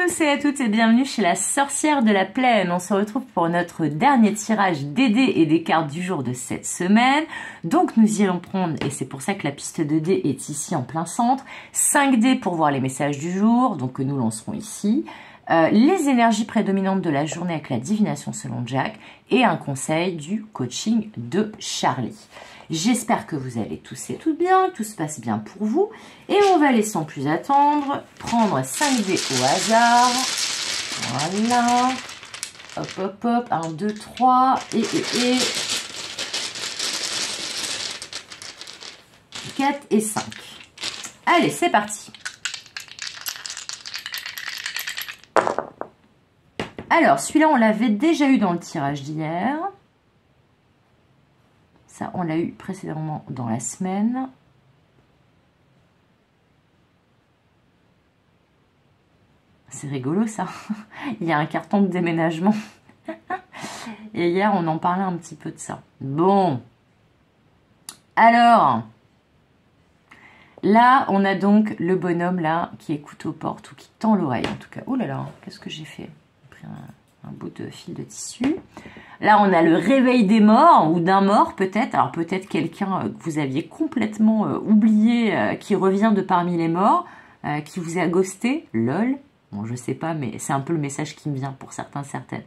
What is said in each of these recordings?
tous et à toutes et bienvenue chez la sorcière de la plaine. On se retrouve pour notre dernier tirage des dés et des cartes du jour de cette semaine. Donc nous y allons prendre, et c'est pour ça que la piste de dés est ici en plein centre, 5 dés pour voir les messages du jour, donc que nous lancerons ici, les énergies prédominantes de la journée avec la divination selon Jack, et un conseil du coaching de Charlie. J'espère que vous allez tous et toutes bien, que tout se passe bien pour vous. Et on va aller sans plus attendre, prendre 5 dés au hasard. Voilà. Hop, hop, hop. 1, 2, 3. Et. 4 et 5. Allez, c'est parti. Alors, celui-là, on l'avait déjà eu dans le tirage d'hier. Ça, on l'a eu précédemment dans la semaine. C'est rigolo, ça. Il y a un carton de déménagement. Et hier, on en parlait un petit peu de ça. Bon. Alors, là, on a donc le bonhomme, là, qui écoute aux portes ou qui tend l'oreille, en tout cas. Oh là là, qu'est-ce que j'ai fait? J'ai pris un bout de fil de tissu. Là, on a le réveil des morts, ou d'un mort peut-être. Alors peut-être quelqu'un que vous aviez complètement oublié, qui revient de parmi les morts, qui vous a ghosté. Lol. Bon, je sais pas, mais c'est un peu le message qui me vient pour certains, certaines.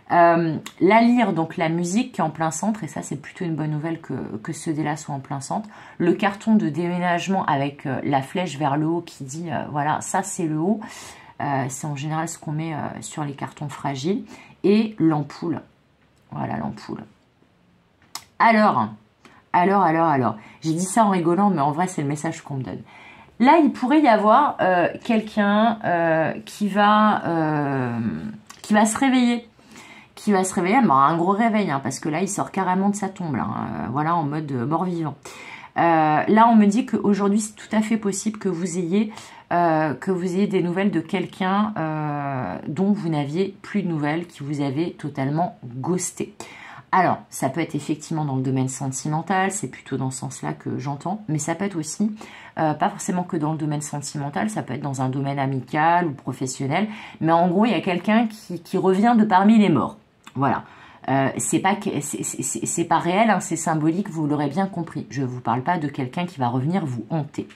La lyre, donc la musique qui est en plein centre, et ça c'est plutôt une bonne nouvelle que ce dé-là soit en plein centre. Le carton de déménagement avec la flèche vers le haut qui dit, voilà, ça c'est le haut. C'est en général ce qu'on met sur les cartons fragiles. Et l'ampoule. Voilà l'ampoule. Alors. J'ai dit ça en rigolant, mais en vrai, c'est le message qu'on me donne. Là, il pourrait y avoir quelqu'un qui va se réveiller. Qui va se réveiller, bah, un gros réveil, hein, parce que là, il sort carrément de sa tombe, là, voilà, en mode mort-vivant. Là, on me dit qu'aujourd'hui, c'est tout à fait possible que vous ayez des nouvelles de quelqu'un dont vous n'aviez plus de nouvelles, qui vous avait totalement ghosté. Alors, ça peut être effectivement dans le domaine sentimental, c'est plutôt dans ce sens-là que j'entends, mais ça peut être aussi, pas forcément que dans le domaine sentimental, ça peut être dans un domaine amical ou professionnel, mais en gros, il y a quelqu'un qui revient de parmi les morts. Voilà. C'est pas réel, hein, c'est symbolique, vous l'aurez bien compris. Je ne vous parle pas de quelqu'un qui va revenir vous hanter.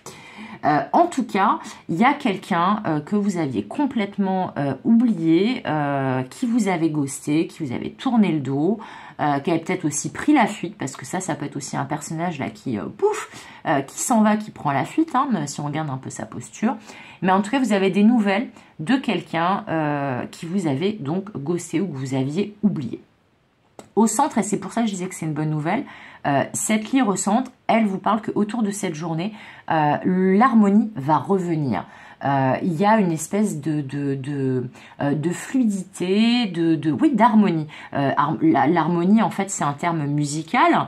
En tout cas, il y a quelqu'un que vous aviez complètement oublié, qui vous avait ghosté, qui vous avait tourné le dos, qui avait peut-être aussi pris la fuite, parce que ça peut être aussi un personnage là qui s'en va, qui prend la fuite, hein, si on regarde un peu sa posture. Mais en tout cas, vous avez des nouvelles de quelqu'un qui vous avait donc ghosté ou que vous aviez oublié. Au centre, et c'est pour ça que je disais que c'est une bonne nouvelle, cette lyre au centre, elle vous parle qu'autour de cette journée, l'harmonie va revenir. Il y a une espèce de fluidité, d'harmonie. L'harmonie, en fait, c'est un terme musical.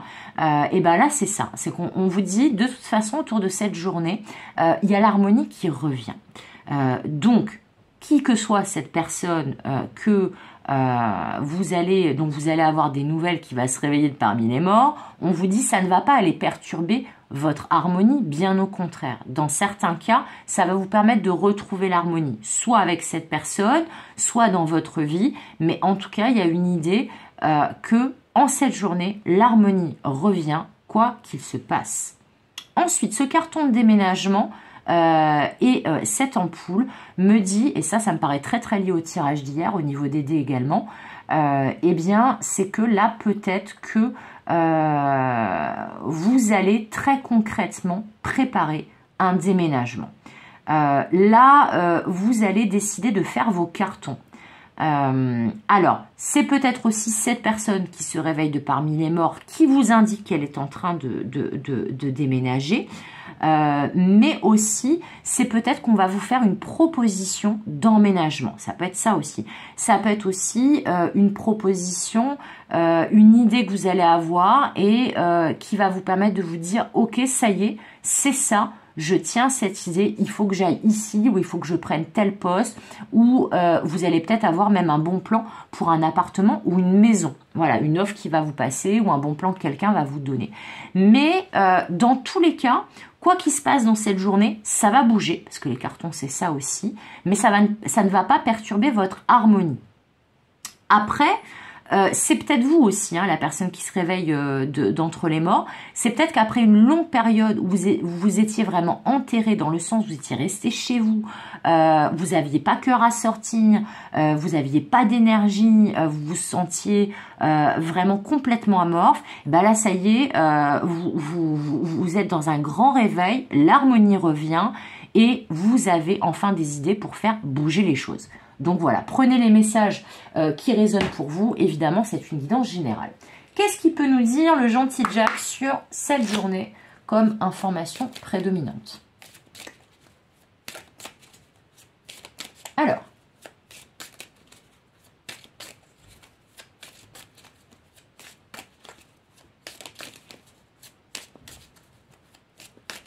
Et ben là, c'est ça. C'est qu'on vous dit, de toute façon, autour de cette journée, il y a l'harmonie qui revient. Donc, qui que soit cette personne dont vous allez avoir des nouvelles qui va se réveiller de parmi les morts, on vous dit ça ne va pas aller perturber votre harmonie, bien au contraire. Dans certains cas, ça va vous permettre de retrouver l'harmonie, soit avec cette personne, soit dans votre vie, mais en tout cas, il y a une idée que en cette journée, l'harmonie revient, quoi qu'il se passe. Ensuite, ce carton de déménagement, cette ampoule me dit, et ça me paraît très très lié au tirage d'hier, au niveau des dés également, eh bien c'est que là peut-être que vous allez très concrètement préparer un déménagement. Vous allez décider de faire vos cartons. Alors, c'est peut-être aussi cette personne qui se réveille de parmi les morts qui vous indique qu'elle est en train de déménager. Mais aussi, c'est peut-être qu'on va vous faire une proposition d'emménagement. Ça peut être ça aussi. Ça peut être aussi une proposition, une idée que vous allez avoir et qui va vous permettre de vous dire « Ok, ça y est, c'est ça, je tiens cette idée, il faut que j'aille ici, ou il faut que je prenne tel poste, ou vous allez peut-être avoir même un bon plan pour un appartement ou une maison. Voilà, une offre qui va vous passer ou un bon plan que quelqu'un va vous donner. Mais dans tous les cas, quoi qu'il se passe dans cette journée, ça va bouger, parce que les cartons c'est ça aussi, mais ça ne va pas perturber votre harmonie. Après, c'est peut-être vous aussi, hein, la personne qui se réveille d'entre les morts. C'est peut-être qu'après une longue période où vous étiez vraiment enterré, dans le sens où vous étiez resté chez vous, vous n'aviez pas cœur à sortir, vous n'aviez pas d'énergie, vous vous sentiez vraiment complètement amorphe. Ben là, ça y est, vous êtes dans un grand réveil, l'harmonie revient et vous avez enfin des idées pour faire bouger les choses. Donc voilà, prenez les messages qui résonnent pour vous. Évidemment, c'est une guidance générale. Qu'est-ce qu'il peut nous dire le gentil Jack sur cette journée comme information prédominante? Alors,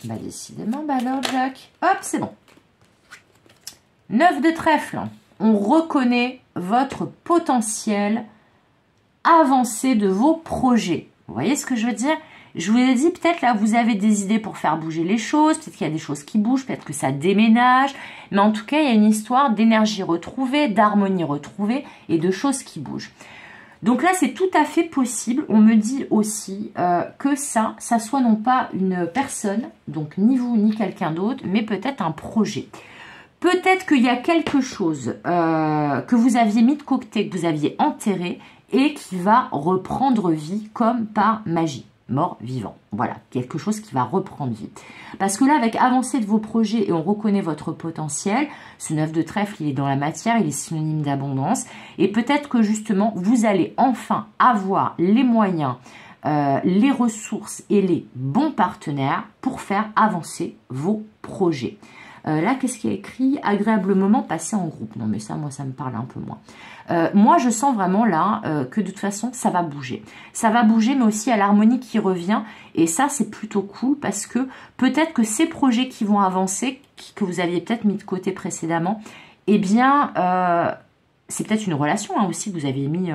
bah décidément, bah alors Jack, hop, c'est bon. 9 de trèfle. On reconnaît votre potentiel avancé de vos projets. Vous voyez ce que je veux dire? Je vous ai dit, peut-être là, vous avez des idées pour faire bouger les choses, peut-être qu'il y a des choses qui bougent, peut-être que ça déménage, mais en tout cas, il y a une histoire d'énergie retrouvée, d'harmonie retrouvée et de choses qui bougent. Donc là, c'est tout à fait possible. On me dit aussi que ça soit non pas une personne, donc ni vous ni quelqu'un d'autre, mais peut-être un projet. Peut-être qu'il y a quelque chose que vous aviez mis de côté, que vous aviez enterré et qui va reprendre vie comme par magie. Mort, vivant. Voilà, quelque chose qui va reprendre vie. Parce que là, avec avancée de vos projets et on reconnaît votre potentiel, ce 9 de trèfle, il est dans la matière, il est synonyme d'abondance. Et peut-être que justement, vous allez enfin avoir les moyens, les ressources et les bons partenaires pour faire avancer vos projets. Là, qu'est-ce qui est écrit? Agréable moment passé en groupe. Non, mais ça, moi, ça me parle un peu moins. Moi, je sens vraiment là que de toute façon, ça va bouger. Ça va bouger, mais aussi à l'harmonie qui revient. Et ça, c'est plutôt cool parce que peut-être que ces projets qui vont avancer, que vous aviez peut-être mis de côté précédemment, eh bien, c'est peut-être une relation hein, aussi que vous avez mis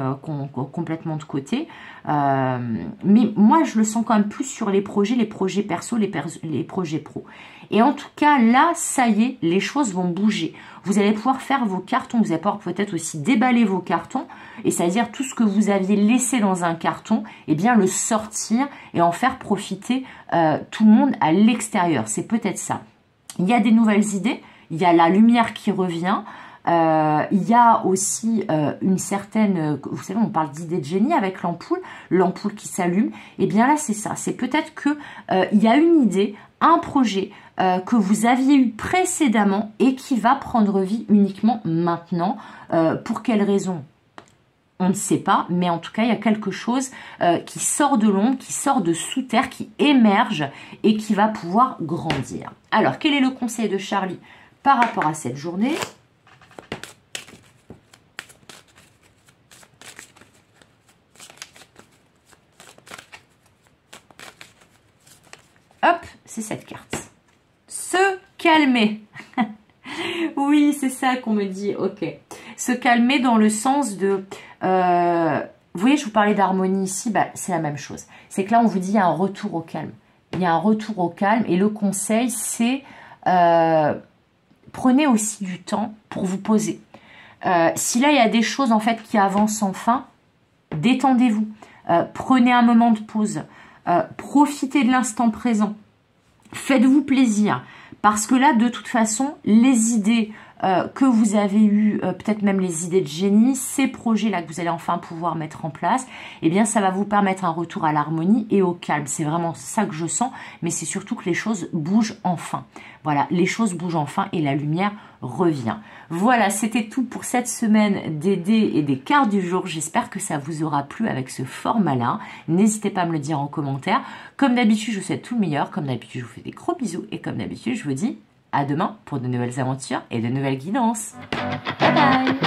complètement de côté. Mais moi, je le sens quand même plus sur les projets perso, les projets pro. Et en tout cas, là, ça y est, les choses vont bouger. Vous allez pouvoir faire vos cartons, vous allez pouvoir peut-être aussi déballer vos cartons, et c'est-à-dire tout ce que vous aviez laissé dans un carton, eh bien le sortir et en faire profiter tout le monde à l'extérieur. C'est peut-être ça. Il y a des nouvelles idées, il y a la lumière qui revient, il y a aussi une certaine, vous savez, on parle d'idée de génie avec l'ampoule qui s'allume. Et bien là, c'est ça. C'est peut-être que il y a une idée, un projet que vous aviez eu précédemment et qui va prendre vie uniquement maintenant. Pour quelle raison ? On ne sait pas, mais en tout cas, il y a quelque chose qui sort de l'ombre, qui sort de sous terre, qui émerge et qui va pouvoir grandir. Alors, quel est le conseil de Charlie par rapport à cette journée ? Hop, c'est cette carte. Se calmer. Oui, c'est ça qu'on me dit, ok. Se calmer dans le sens de... vous voyez, je vous parlais d'harmonie ici, bah, c'est la même chose. C'est que là, on vous dit il y a un retour au calme. Il y a un retour au calme et le conseil, c'est... prenez aussi du temps pour vous poser. Si là, il y a des choses en fait qui avancent enfin, détendez-vous. Prenez un moment de pause. Profitez de l'instant présent. Faites-vous plaisir. Parce que là, de toute façon, les idées que vous avez eues, peut-être même les idées de génie, ces projets-là que vous allez enfin pouvoir mettre en place, eh bien, ça va vous permettre un retour à l'harmonie et au calme. C'est vraiment ça que je sens, mais c'est surtout que les choses bougent enfin. Voilà, les choses bougent enfin et la lumière revient. Voilà, c'était tout pour cette semaine des dés et des cartes du jour. J'espère que ça vous aura plu avec ce format-là. N'hésitez pas à me le dire en commentaire. Comme d'habitude, je vous souhaite tout le meilleur. Comme d'habitude, je vous fais des gros bisous. Et comme d'habitude, je vous dis à demain pour de nouvelles aventures et de nouvelles guidances. Bye bye!